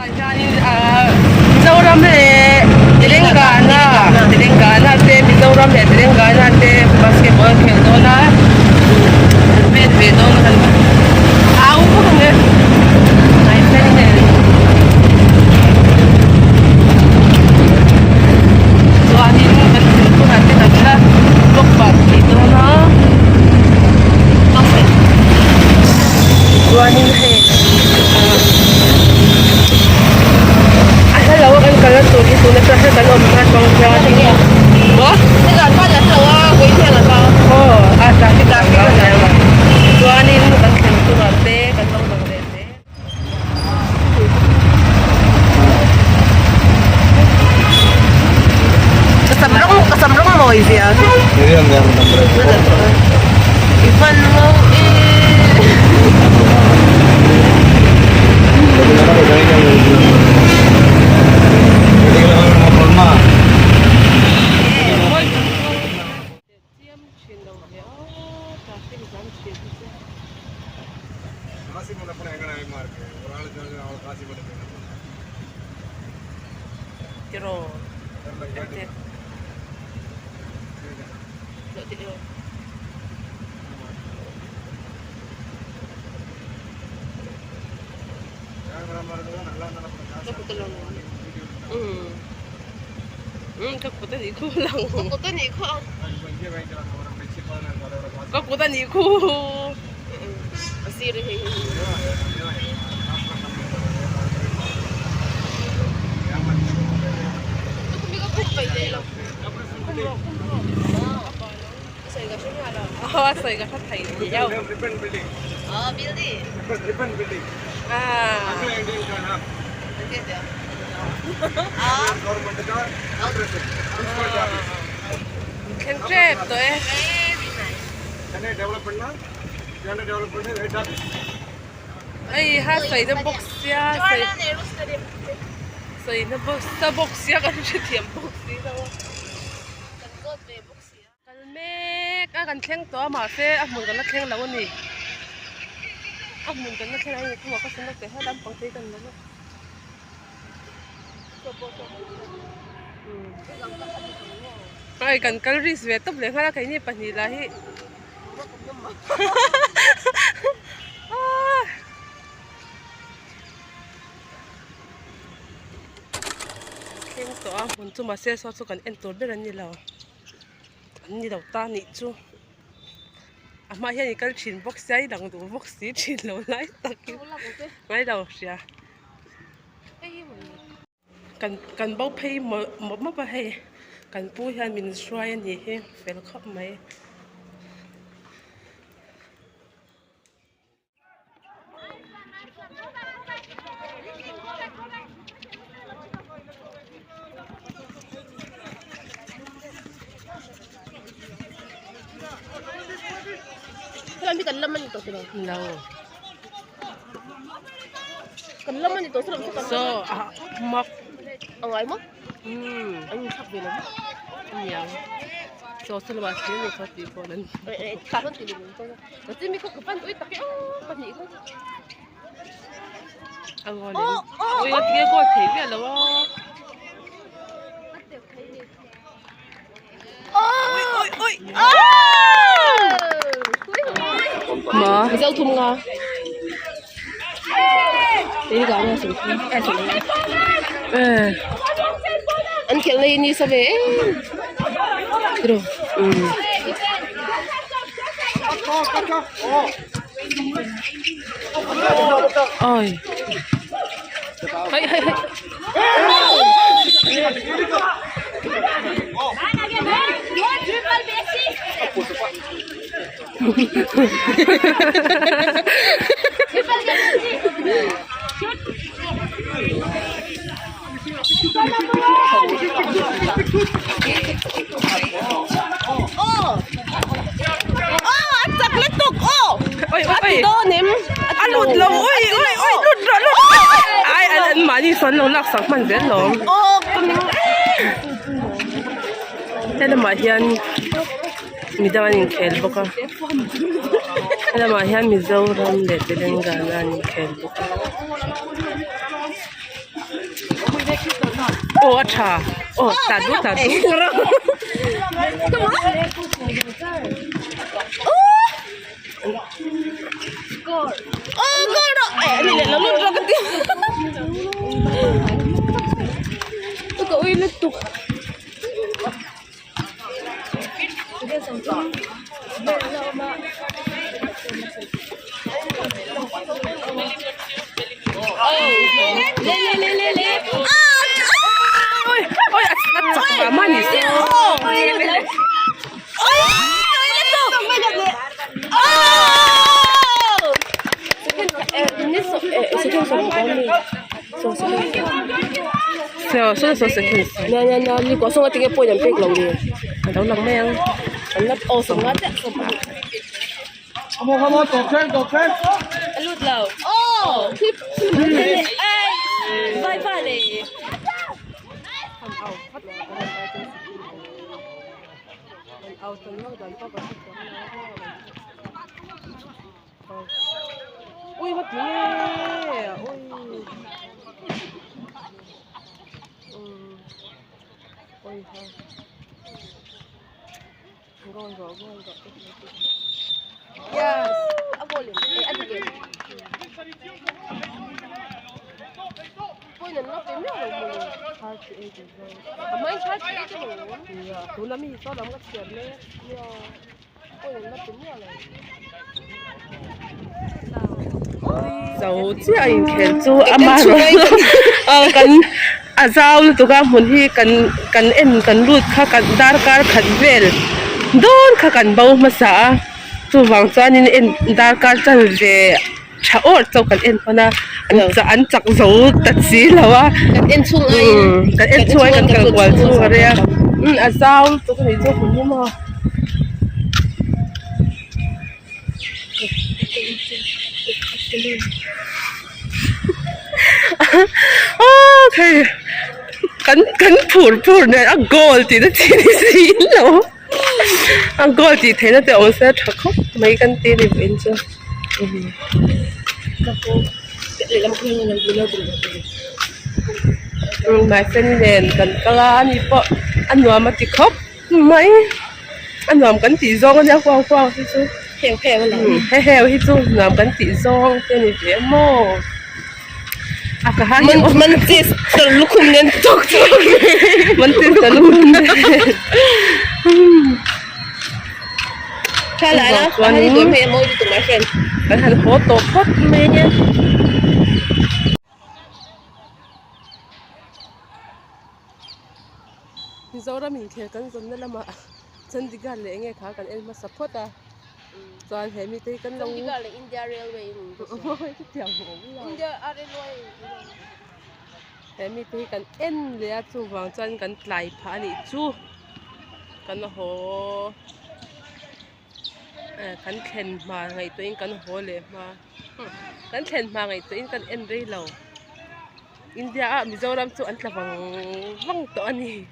Mizoram le Telangana te Mizoram le Telangana te basketball खेलते ना वेद वेदों ना आओ बोलेंगे नाइस नहीं है तो आज इन बंद को नाते तबला लोग बात खेलते ना बस तो आज इन है Hello, ang kalat to. Ito na sa kalom na pang traffic. What? Nagapa na sa ko ito na ba? Oh, traffic na ba? Tuanin mo kan to ate, katong bangete. Kasamrong mo siya. Hindi ang meron ng bread. Ipan mo Kakutan iku lang. Kakutan iku. Kakutan iku. Asir he. Saya kat thai ni jauh. Oh, building. Building. Can trap to eh. Can I develop na? Can I develop na? Ay, ha sai na box ya, sai na box ya kan siya tiang box ni daw. Kalmek, kan thleng to ma fe mun kan na thleng law ni. Mun kan na thleng ai ko ka sanok te ha dam pang te kan na. Ay kan calories ve top le khara kai ni pani lahi keng to a mun chu ma se so chu kan en tor ber an ni lo an ni lo ta ni chu ama hian ni kal thin box sai dang du box si thin lo lai takin mai lo sia kan bau phei mo ba he kan pu hian min shrai ani he fel khop mai Kami kan laman ito sila. no Kan laman ito sila. so mak Ang ay mo? Ang sabi na mo. yang so sila ni sa tipo nan Karon tili mo ito. Kasi mi ko kapan uy taki pani ko. ang wala oi ga tiga ko thei bia lo oi ma Mizo thum nga. Ini ka na sum. An khel ni sabe. Pero. Oi. Hai. Oi. Donim. Lụt lâu ôi lụt ai anh mà đi xuân lâu lạc sắc mạnh dễ lắm thế là mà hiện mi đã mang khel boka thế là mà hiện mi dâu ram để Telangana khel boka ô cha ô ta du Ini lah lu dua ketik. Tuh kau ini tuh. ôi chặt bà mani so second Nè, như có xong cái bôi nhầm bịch lòng đi. đâu lòng men Anh lấp ô xong hết á, xong bà. Come on, go friend. Anh lút lầu. Ô, clip. Ê, vai đi. ui mất ghê ui ôi thôi ngon Yes. Aku boleh. Ada game. Bôi nhầm nó cái miếng lòng mù. Mấy charge ấy chứ mù. tụi nó mi có đóng cái chuyện đấy Bôi nhầm nó cái miếng này. dầu chứ anh khen chú ama kan azau tu ka mun hi kan en kan lut kha kan dar kar khan vel don kha kan bau ma sa chu wang chan in en dar kar chan ve tha or chau kan en pana an chak zo ta chi lawa Kan chung ai. kan en chuai kan kwal chu area azau tu ka ni chu hun ni ma okay kan phur này ang goal thì nó chỉ đi xí lâu ang goal thì thấy nó tự ông sẽ thật khóc mấy căn tiền đi bên chưa my friend đèn cần cala ni po anh nuam mà chỉ khóc mấy anh nuam cần chỉ do con nhau quao chứ chứ Heo là. heo hi chu nuam cần chỉ do cái này dễ mò cả hai Mình chỉ sợ lúc không nên tốt. mình tin tưởng luôn Thế lại đó, hai đứa mẹ môi đi tụi mày khen. cái thằng hố tổ phốt mê nha dẫu ra mình kể cần dần là mà chân đi gần lẽ nghe khá cần em mà support à toàn hệ mi tây cần lâu Đi gọi là India Railway. ôi cái tiểu ngủ lâu India Railway. hệ mi tây cần em lẽ chu vàng chân cần lại phá đi chu cần hồ cần khen mà ngày tôi cần hồ lệ mà cần khen mà ngày tôi cần em đây lâu India Mizo chu anh là vàng văng to anh